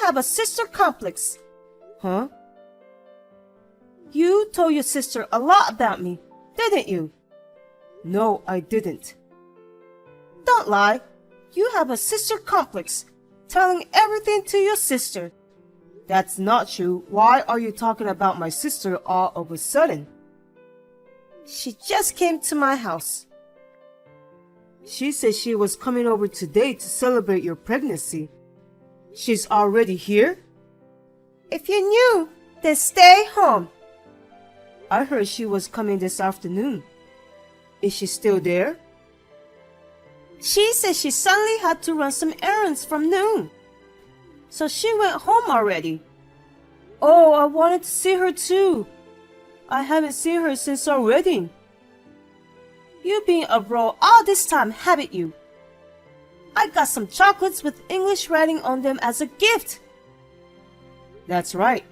have a sister complex. Huh? You told your sister a lot about me, didn't you? No, I didn't. Don't lie. You have a sister complex, telling everything to your sister. That's not true. Why are you talking about my sister all of a sudden? She just came to my house. She said she was coming over today to celebrate your pregnancy. She's already here? If you knew, then stay home. I heard she was coming this afternoon. Is she still there? She said she suddenly had to run some errands from noon. So she went home already. Oh, I wanted to see her too. I haven't seen her since our wedding. You've been abroad all this time, haven't you? I got some chocolates with English writing on them as a gift. That's right.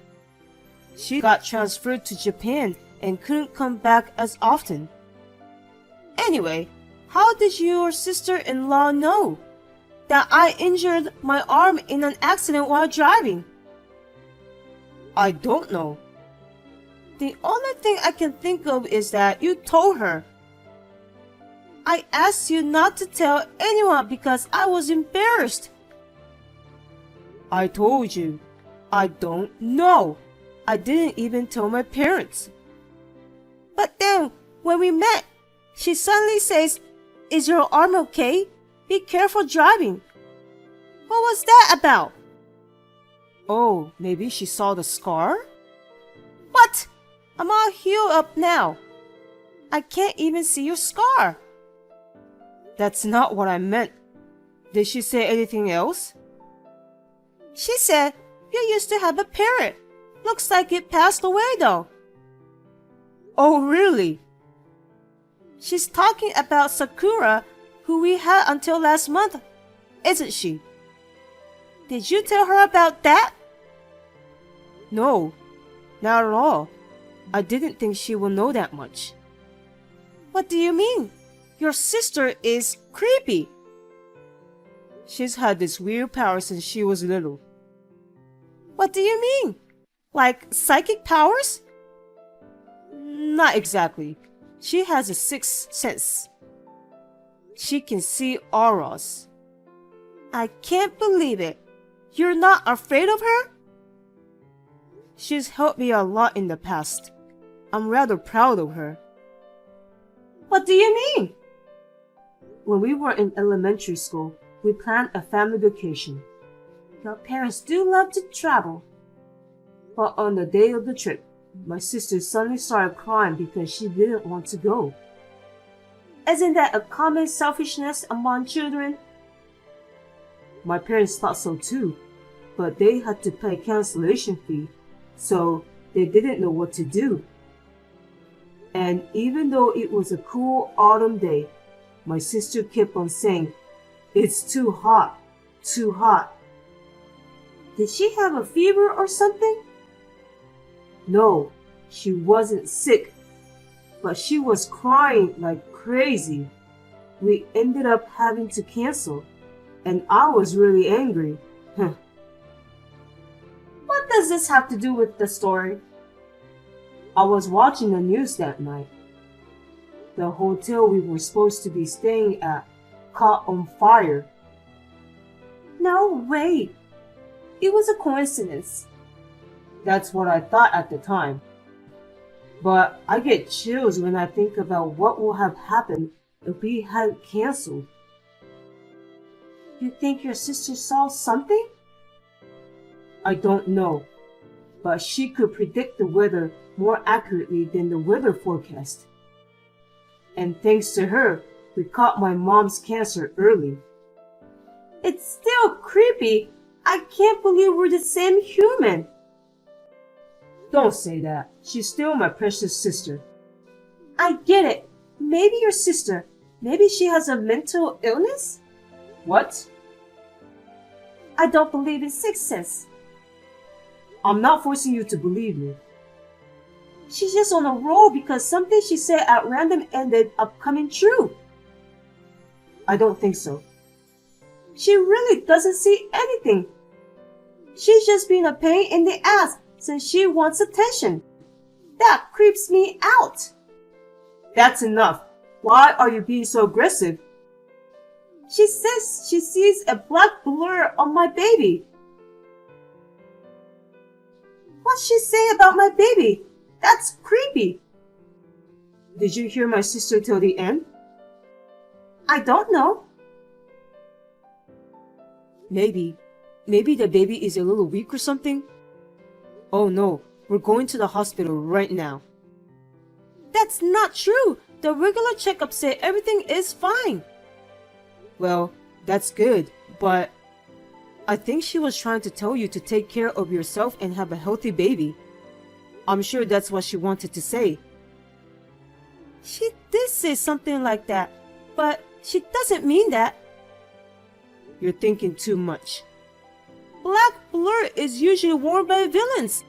She got transferred to Japan and couldn't come back as often. Anyway, how did your sister-in-law know that I injured my arm in an accident while driving? I don't know. The only thing I can think of is that you told her. I asked you not to tell anyone because I was embarrassed. I told you. I don't know. I didn't even tell my parents. But then, when we met, she suddenly says, "Is your arm okay? Be careful driving." What was that about? Oh, maybe she saw the scar? What? I'm all healed up now. I can't even see your scar. That's not what I meant. Did she say anything else? She said, "You used to have a parrot. Looks like it passed away though." Oh, really? She's talking about Sakura, who we had until last month, isn't she? Did you tell her about that? No, not at all. I didn't think she will know that much. What do you mean? Your sister is creepy. She's had this weird power since she was little. What do you mean? Like psychic powers? Not exactly. She has a sixth sense. She can see auras. I can't believe it. You're not afraid of her? She's helped me a lot in the past. I'm rather proud of her. What do you mean? When we were in elementary school, we planned a family vacation. Your parents do love to travel. But on the day of the trip, my sister suddenly started crying because she didn't want to go. Isn't that a common selfishness among children? My parents thought so too, but they had to pay a cancellation fee, so they didn't know what to do. And even though it was a cool autumn day, my sister kept on saying, "It's too hot, too hot." Did she have a fever or something? No, she wasn't sick, but she was crying like crazy. We ended up having to cancel, and I was really angry. What does this have to do with the story? I was watching the news that night. The hotel we were supposed to be staying at caught on fire. No way! It was a coincidence. That's what I thought at the time. But I get chills when I think about what would have happened if we hadn't canceled. You think your sister saw something? I don't know, but she could predict the weather more accurately than the weather forecast. And thanks to her, we caught my mom's cancer early. It's still creepy. I can't believe we're the same human. Don't say that. She's still my precious sister. I get it. Maybe your sister. Maybe she has a mental illness? What? I don't believe in sixth sense. I'm not forcing you to believe me. She's just on a roll because something she said at random ended up coming true. I don't think so. She really doesn't see anything. She's just being a pain in the ass since she wants attention. That creeps me out. That's enough. Why are you being so aggressive? She says she sees a black blur on my baby. What's she saying about my baby? That's creepy. Did you hear my sister till the end? I don't know. Maybe the baby is a little weak or something? Oh no, we're going to the hospital right now. That's not true. The regular checkup said everything is fine. Well, that's good, but I think she was trying to tell you to take care of yourself and have a healthy baby. I'm sure that's what she wanted to say. She did say something like that, but she doesn't mean that. You're thinking too much. Black blur is usually worn by villains.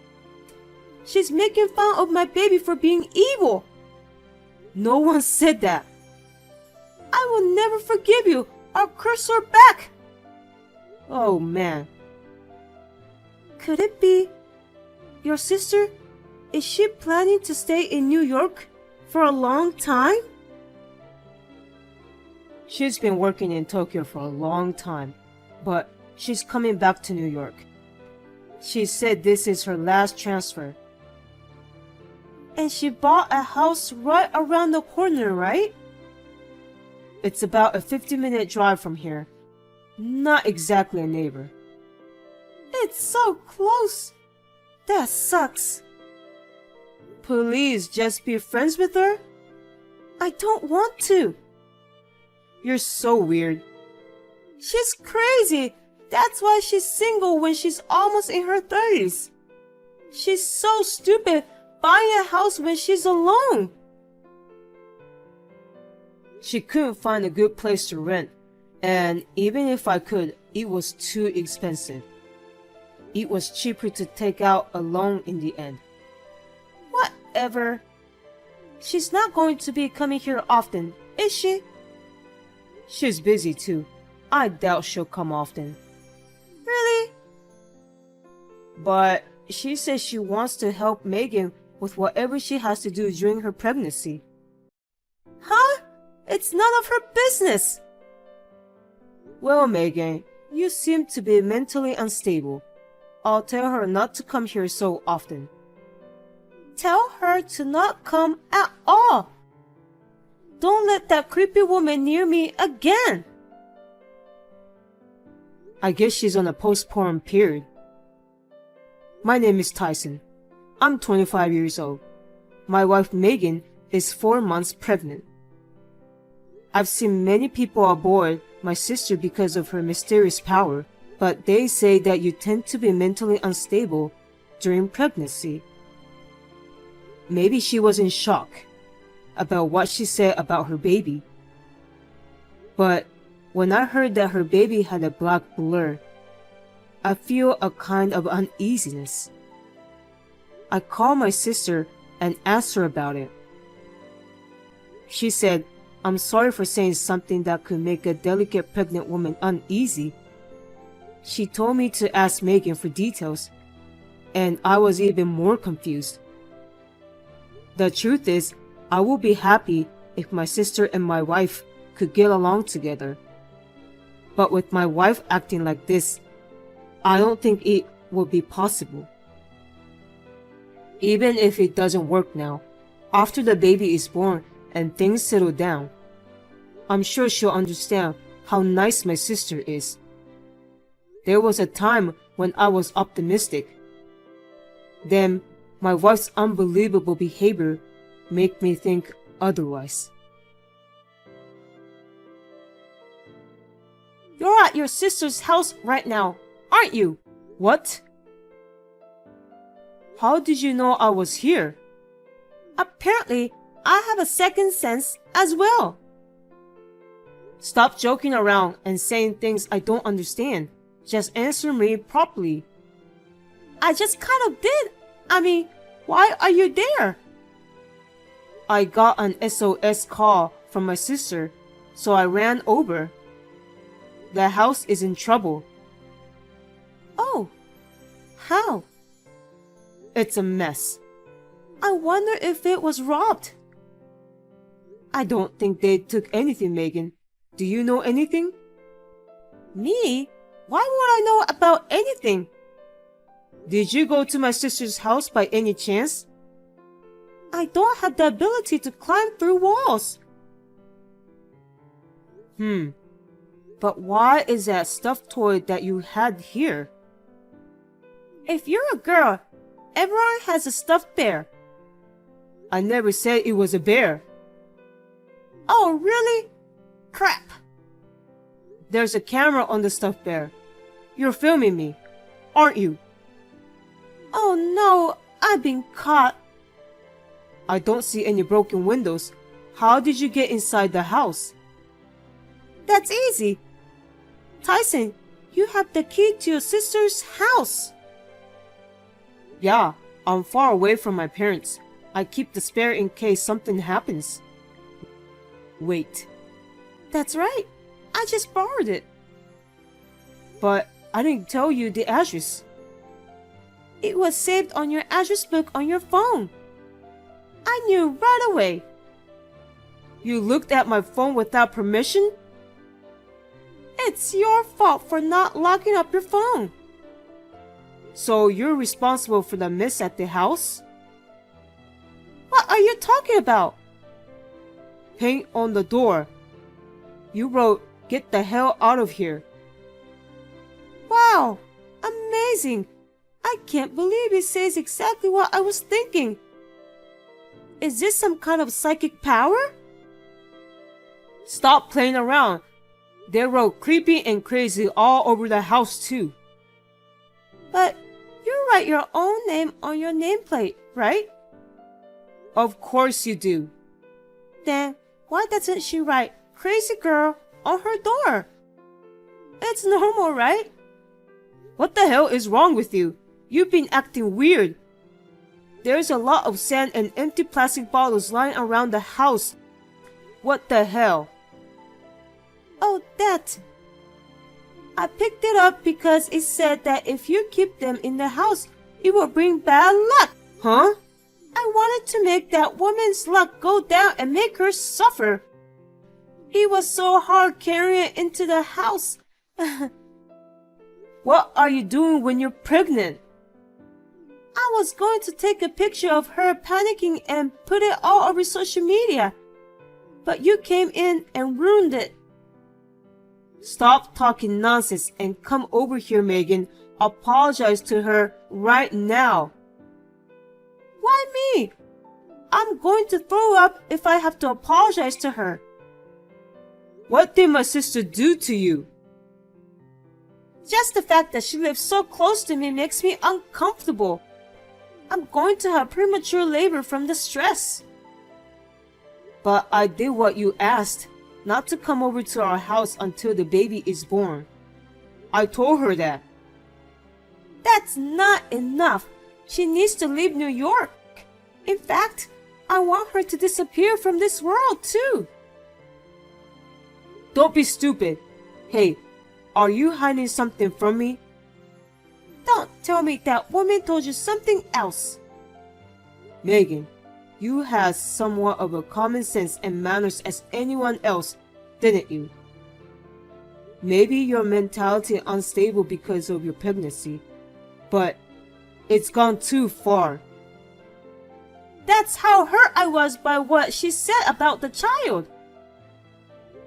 She's making fun of my baby for being evil. No one said that. I will never forgive you. I'll curse her back. Oh man. Could it be your sister? Is she planning to stay in New York for a long time? She's been working in Tokyo for a long time, but she's coming back to New York. She said this is her last transfer. And she bought a house right around the corner, right? It's about a 50-minute drive from here. Not exactly a neighbor. It's so close. That sucks. Please just be friends with her. I don't want to. You're so weird. She's crazy. That's why she's single when she's almost in her 30s. She's so stupid buying a house when she's alone. She couldn't find a good place to rent, and even if I could, it was too expensive. It was cheaper to take out a loan in the end. Whatever. She's not going to be coming here often, is she? She's busy too. I doubt she'll come often. Really? But she says she wants to help Megan with whatever she has to do during her pregnancy. Huh? It's none of her business. Well, Megan, you seem to be mentally unstable. I'll tell her not to come here so often. Tell her to not come at all. Don't let that creepy woman near me again. I guess she's on a postpartum period. My name is Tyson. I'm 25 years old. My wife Megan is 4 months pregnant. I've seen many people aboard my sister because of her mysterious power, but they say that you tend to be mentally unstable during pregnancy. Maybe she was in shock about what she said about her baby. But when I heard that her baby had a black blur, I feel a kind of uneasiness. I called my sister and asked her about it. She said, I'm sorry for saying something that could make a delicate pregnant woman uneasy. She told me to ask Megan for details, and I was even more confused. The truth is, I would be happy if my sister and my wife could get along together. But with my wife acting like this, I don't think it would be possible. Even if it doesn't work now, after the baby is born and things settle down, I'm sure she'll understand how nice my sister is. There was a time when I was optimistic. Then my wife's unbelievable behavior made me think otherwise. You're at your sister's house right now, aren't you? What? How did you know I was here? Apparently, I have a second sense as well. Stop joking around and saying things I don't understand. Just answer me properly. I just kind of did. I mean, why are you there? I got an SOS call from my sister, so I ran over. The house is in trouble. Oh, How? It's a mess. I wonder if it was robbed. I don't think they took anything, Megan. Do you know anything? Me? Why would I know about anything? Did you go to my sister's house by any chance? I don't have the ability to climb through walls. But why is that stuffed toy that you had here? If you're a girl, everyone has a stuffed bear. I never said it was a bear. Oh, really? Crap. There's a camera on the stuffed bear. You're filming me, aren't you? Oh no, I've been caught. I don't see any broken windows. How did you get inside the house? That's easy. Tyson, you have the key to your sister's house. Yeah, I'm far away from my parents. I keep the spare in case something happens. Wait. That's right. I just borrowed it. But I didn't tell you the address. It was saved on your address book on your phone. I knew right away. You looked at my phone without permission? It's your fault for not locking up your phone. So you're responsible for the mess at the house? What are you talking about? Paint on the door. You wrote, "Get the hell out of here." Wow, amazing. I can't believe it says exactly what I was thinking. Is this some kind of psychic power? Stop playing around. They wrote creepy and crazy all over the house too. But you write your own name on your nameplate, right? Of course you do. Then why doesn't she write "crazy girl" on her door? It's normal, right? What the hell is wrong with you? You've been acting weird. There's a lot of sand and empty plastic bottles lying around the house. What the hell? Oh, that. I picked it up because it said that if you keep them in the house, it will bring bad luck. Huh? I wanted to make that woman's luck go down and make her suffer. It was so hard carrying it into the house. What are you doing when you're pregnant? I was going to take a picture of her panicking and put it all over social media. But you came in and ruined it. Stop talking nonsense and come over here, Megan. Apologize to her right now. Why me? I'm going to throw up if I have to apologize to her. What did my sister do to you? Just the fact that she lives so close to me makes me uncomfortable. I'm going to have premature labor from the stress. But I did what you asked, not to come over to our house until the baby is born. I told her that. That's not enough. She needs to leave New York. In fact, I want her to disappear from this world too. Don't be stupid. Hey, are you hiding something from me? Don't tell me that woman told you something else. Megan, you had somewhat of a common sense and manners as anyone else, didn't you? Maybe your mentality unstable because of your pregnancy, but it's gone too far. That's how hurt I was by what she said about the child.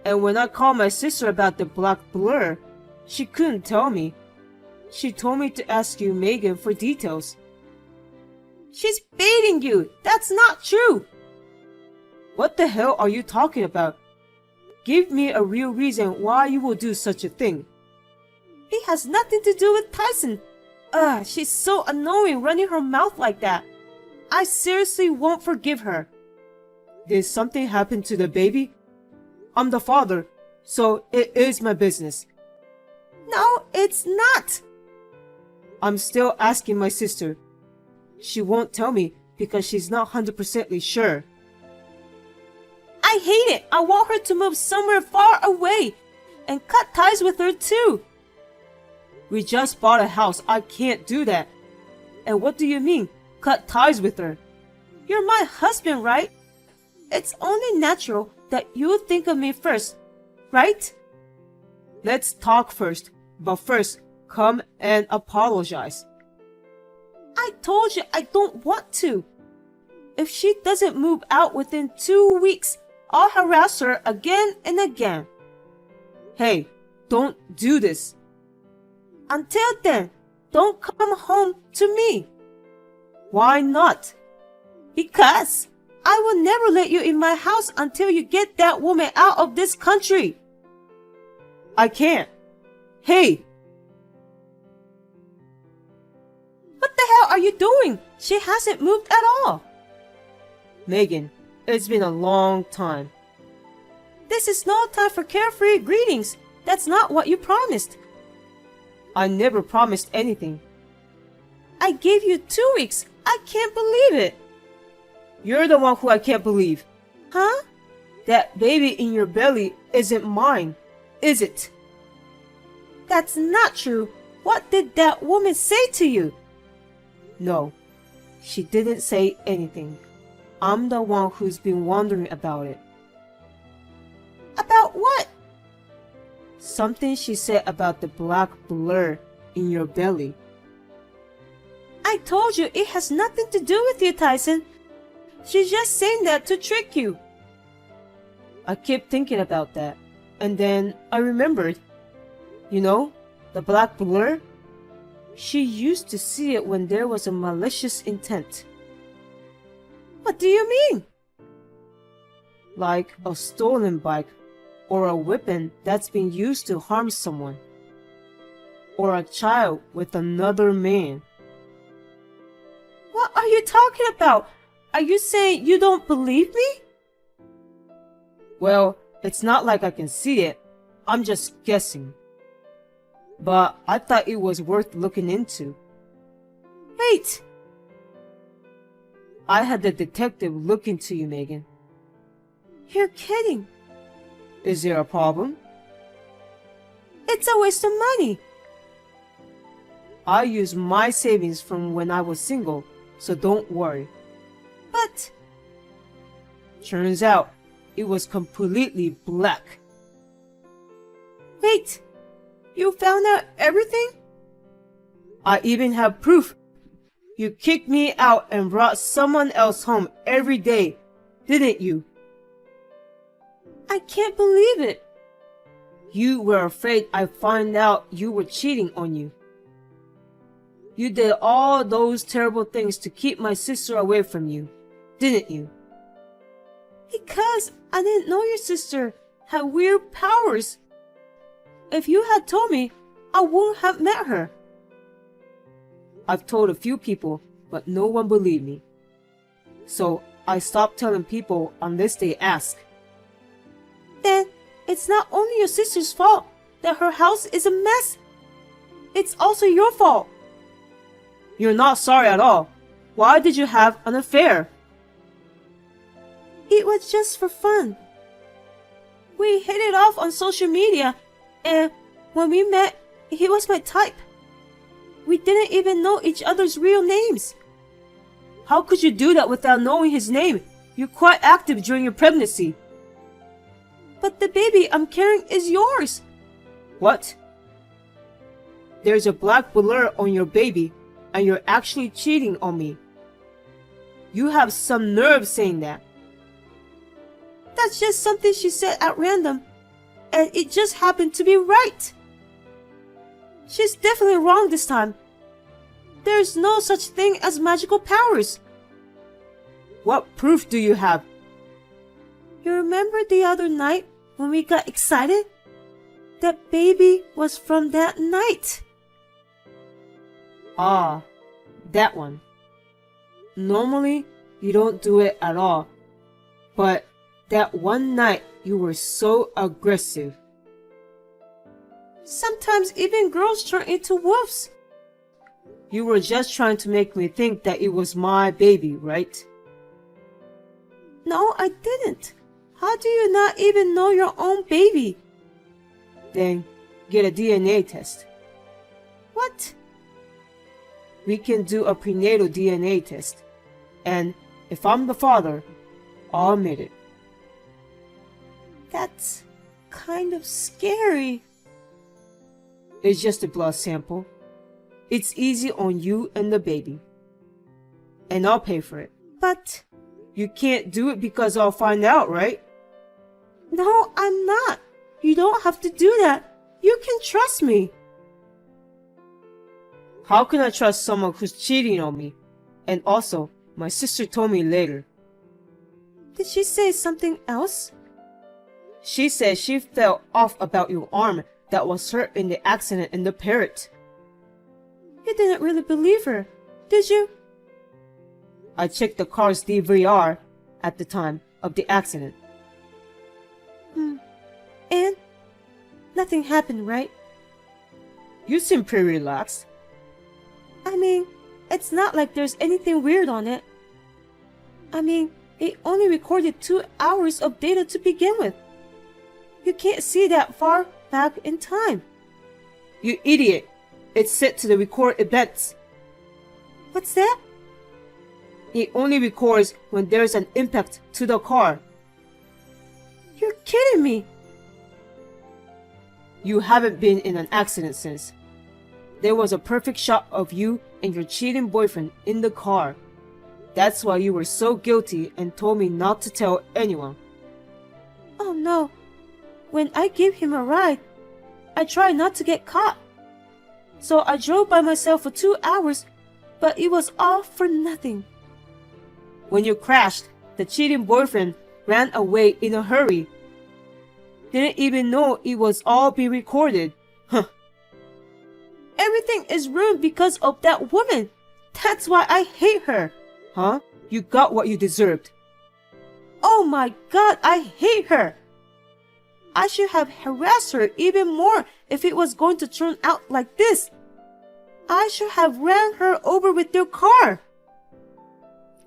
And when I called my sister about the black blur, she couldn't tell me. She told me to ask you, Megan, for details. She's baiting you. That's not true. What the hell are you talking about? Give me a real reason why you will do such a thing. It has nothing to do with Tyson. She's so annoying running her mouth like that. I seriously won't forgive her. Did something happen to the baby? I'm the father, so it is my business. No, it's not. I'm still asking my sister. She won't tell me because she's not 100% sure. I hate it. I want her to move somewhere far away and cut ties with her too. We just bought a house. I can't do that. And what do you mean, cut ties with her? You're my husband, right? It's only natural that you think of me first, right? Let's talk first, but first, come and apologize. I told you I don't want to. If she doesn't move out within 2 weeks, I'll harass her again and again. Hey, don't do this. Until then, don't come home to me. Why not? Because I will never let you in my house until you get that woman out of this country. I can't. Hey! What the hell are you doing? She hasn't moved at all. Megan, it's been a long time. This is no time for carefree greetings. That's not what you promised. I never promised anything. I gave you 2 weeks. I can't believe it. You're the one who I can't believe. Huh? That baby in your belly isn't mine, is it? That's not true. What did that woman say to you? No, she didn't say anything. I'm the one who's been wondering about it. About what? Something she said about the black blur in your belly. I told you it has nothing to do with you, Tyson. She's just saying that to trick you. I kept thinking about that, and then I remembered. You know, the black blur? She used to see it when there was a malicious intent. What do you mean? Like a stolen bike, or a weapon that's been used to harm someone, or a child with another man. What are you talking about? Are you saying you don't believe me? Well, it's not like I can see it. I'm just guessing. But I thought it was worth looking into. Wait! I had the detective look into you, Megan. You're kidding. Is there a problem? It's a waste of money. I used my savings from when I was single, so don't worry. But turns out it was completely black. Wait, you found out everything? I even have proof. You kicked me out and brought someone else home every day, didn't you? I can't believe it. You were afraid I'd find out you were cheating on you. You did all those terrible things to keep my sister away from you, didn't you? Because I didn't know your sister had weird powers. If you had told me, I wouldn't have met her. I've told a few people, but no one believed me. So I stopped telling people unless they ask. Then it's not only your sister's fault that her house is a mess. It's also your fault. You're not sorry at all. Why did you have an affair? It was just for fun. We hit it off on social media, and when we met, he was my type. We didn't even know each other's real names. How could you do that without knowing his name? You're quite active during your pregnancy. But the baby I'm carrying is yours. What? There's a black blur on your baby, and you're actually cheating on me. You have some nerve saying that. That's just something she said at random, and it just happened to be right. She's definitely wrong this time. There's no such thing as magical powers. What proof do you have? You remember the other night when we got excited? That baby was from that night. Ah, that one. Normally, you don't do it at all. But that one night, you were so aggressive. Sometimes even girls turn into wolves. You were just trying to make me think that it was my baby, right? No, I didn't. How do you not even know your own baby? Then get a DNA test. What? we can do a prenatal DNA test. And if I'm the father, I'll admit it. That's kind of scary. It's just a blood sample. It's easy on you and the baby. And I'll pay for it. But you can't do it because I'll find out, right? No, I'm not. You don't have to do that. You can trust me. How can I trust someone who's cheating on me? And also, my sister told me later. Did she say something else? She said she felt off about your arm that was hurt in the accident in the parrot. You didn't really believe her, did you? I checked the car's DVR at the time of the accident. And? Nothing happened, right? You seem pretty relaxed. I mean, it's not like there's anything weird on it. I mean, it only recorded 2 hours of data to begin with. You can't see that far back in time. You idiot! It's set to the record events. What's that? It only records when there's an impact to the car. You're kidding me! You haven't been in an accident since. There was a perfect shot of you and your cheating boyfriend in the car. That's why you were so guilty and told me not to tell anyone. Oh no. When I gave him a ride, I tried not to get caught. So I drove by myself for 2 hours, but it was all for nothing. When you crashed, the cheating boyfriend ran away in a hurry. Didn't even know it was all being recorded. Huh. Everything is ruined because of that woman. That's why I hate her. Huh? You got what you deserved. Oh my God, I hate her. I should have harassed her even more if it was going to turn out like this. I should have ran her over with your car.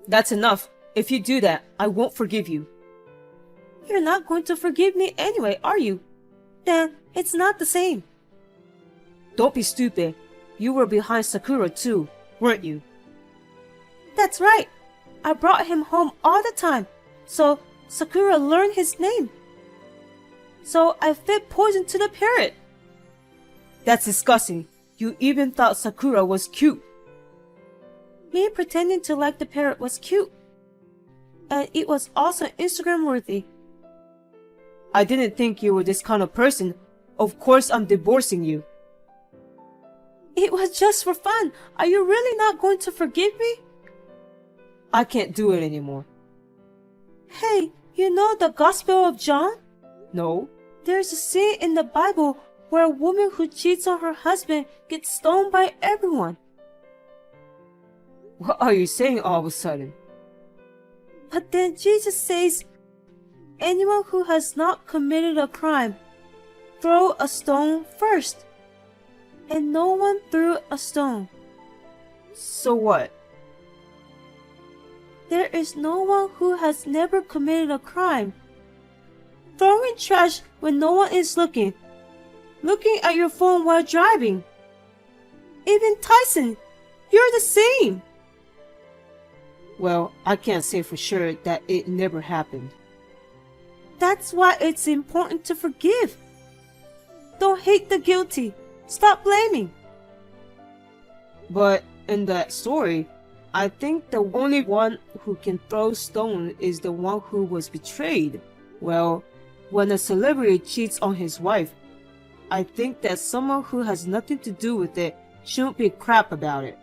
That's enough. If you do that, I won't forgive you. You're not going to forgive me anyway, are you? Then it's not the same. Don't be stupid. You were behind Sakura too, weren't you? That's right. I brought him home all the time, so Sakura learned his name. So I fed poison to the parrot. That's disgusting. You even thought Sakura was cute. Me pretending to like the parrot was cute. And it was also Instagram worthy. I didn't think you were this kind of person. Of course I'm divorcing you. It was just for fun. Are you really not going to forgive me? I can't do it anymore. Hey, you know the Gospel of John? No. There's a scene in the Bible where a woman who cheats on her husband gets stoned by everyone. What are you saying all of a sudden? But then Jesus says, anyone who has not committed a crime, throw a stone first. And no one threw a stone. So what? There is no one who has never committed a crime. Throwing trash when no one is looking. Looking at your phone while driving. Even Tyson, you're the same. Well, I can't say for sure that it never happened. That's why it's important to forgive. Don't hate the guilty. Stop blaming. But in that story, I think the only one who can throw stone is the one who was betrayed. Well, when a celebrity cheats on his wife, I think that someone who has nothing to do with it shouldn't be crap about it.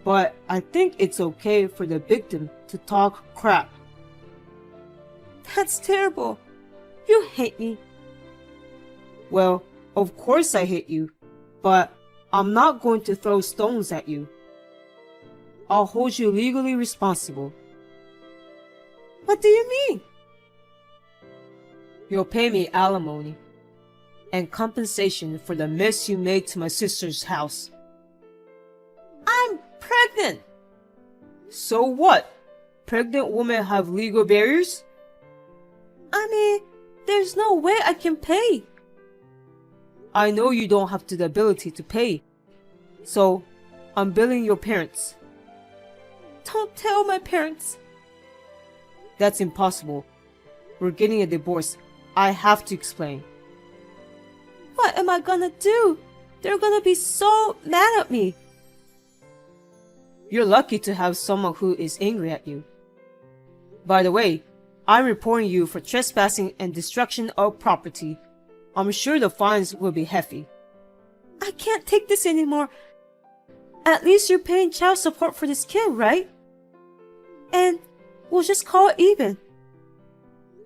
But I think it's okay for the victim to talk crap. That's terrible. You hate me. Well, of course I hate you, but I'm not going to throw stones at you. I'll hold you legally responsible. What do you mean? You'll pay me alimony and compensation for the mess you made to my sister's house. I'm pregnant! So what? Pregnant women have legal barriers? I mean, there's no way I can pay. I know you don't have the ability to pay. So, I'm billing your parents. Don't tell my parents. That's impossible. We're getting a divorce. I have to explain. What am I gonna do? They're gonna be so mad at me. You're lucky to have someone who is angry at you. By the way, I'm reporting you for trespassing and destruction of property. I'm sure the fines will be hefty. I can't take this anymore. At least you're paying child support for this kid, right? And we'll just call it even.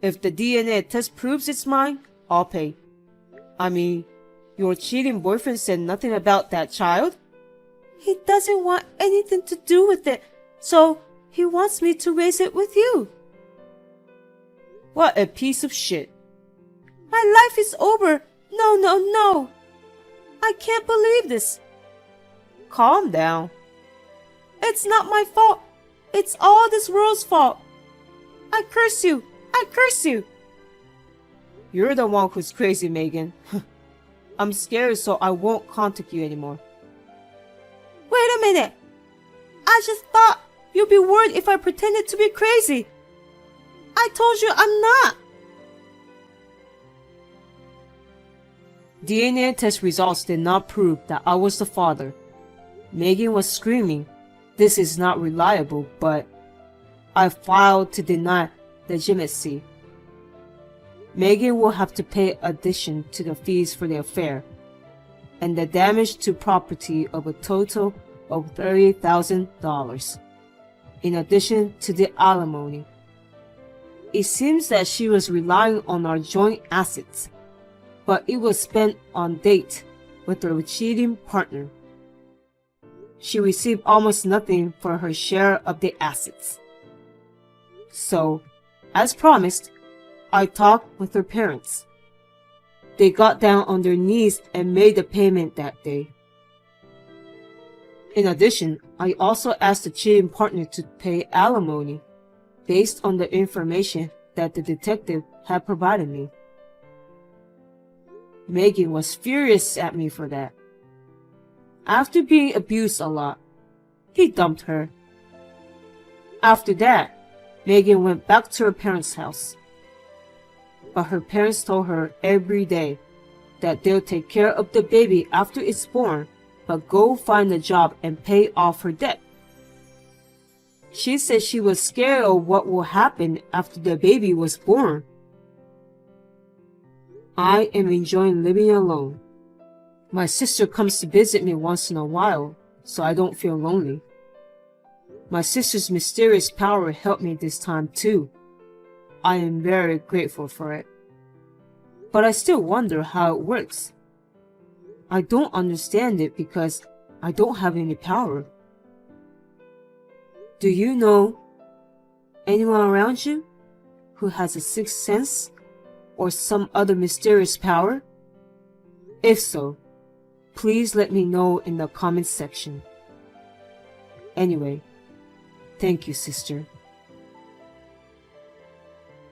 If the DNA test proves it's mine, I'll pay. I mean, your cheating boyfriend said nothing about that child. He doesn't want anything to do with it, so he wants me to raise it with you. What a piece of shit. My life is over. No, no, no. I can't believe this. Calm down. It's not my fault. It's all this world's fault. I curse you. I curse you. You're the one who's crazy, Megan. I'm scared, so I won't contact you anymore. Wait a minute. I just thought you'd be worried if I pretended to be crazy. I told you I'm not. DNA test results did not prove that I was the father. Megan was screaming, "This is not reliable," but I filed to deny legitimacy. Megan will have to pay addition to the fees for the affair, and the damage to property of a total of $30,000, in addition to the alimony. It seems that she was relying on our joint assets, but it was spent on date with her cheating partner. She received almost nothing for her share of the assets. So, as promised, I talked with her parents. They got down on their knees and made the payment that day. In addition, I also asked the cheating partner to pay alimony based on the information that the detective had provided me. Megan was furious at me for that. After being abused a lot, he dumped her. After that, Megan went back to her parents' house. But her parents told her every day that they'll take care of the baby after it's born, but go find a job and pay off her debt. She said she was scared of what will happen after the baby was born. I am enjoying living alone. My sister comes to visit me once in a while, so I don't feel lonely. My sister's mysterious power helped me this time too. I am very grateful for it. But I still wonder how it works. I don't understand it because I don't have any power. Do you know anyone around you who has a sixth sense or some other mysterious power? If so, please let me know in the comments section. Anyway, thank you, sister.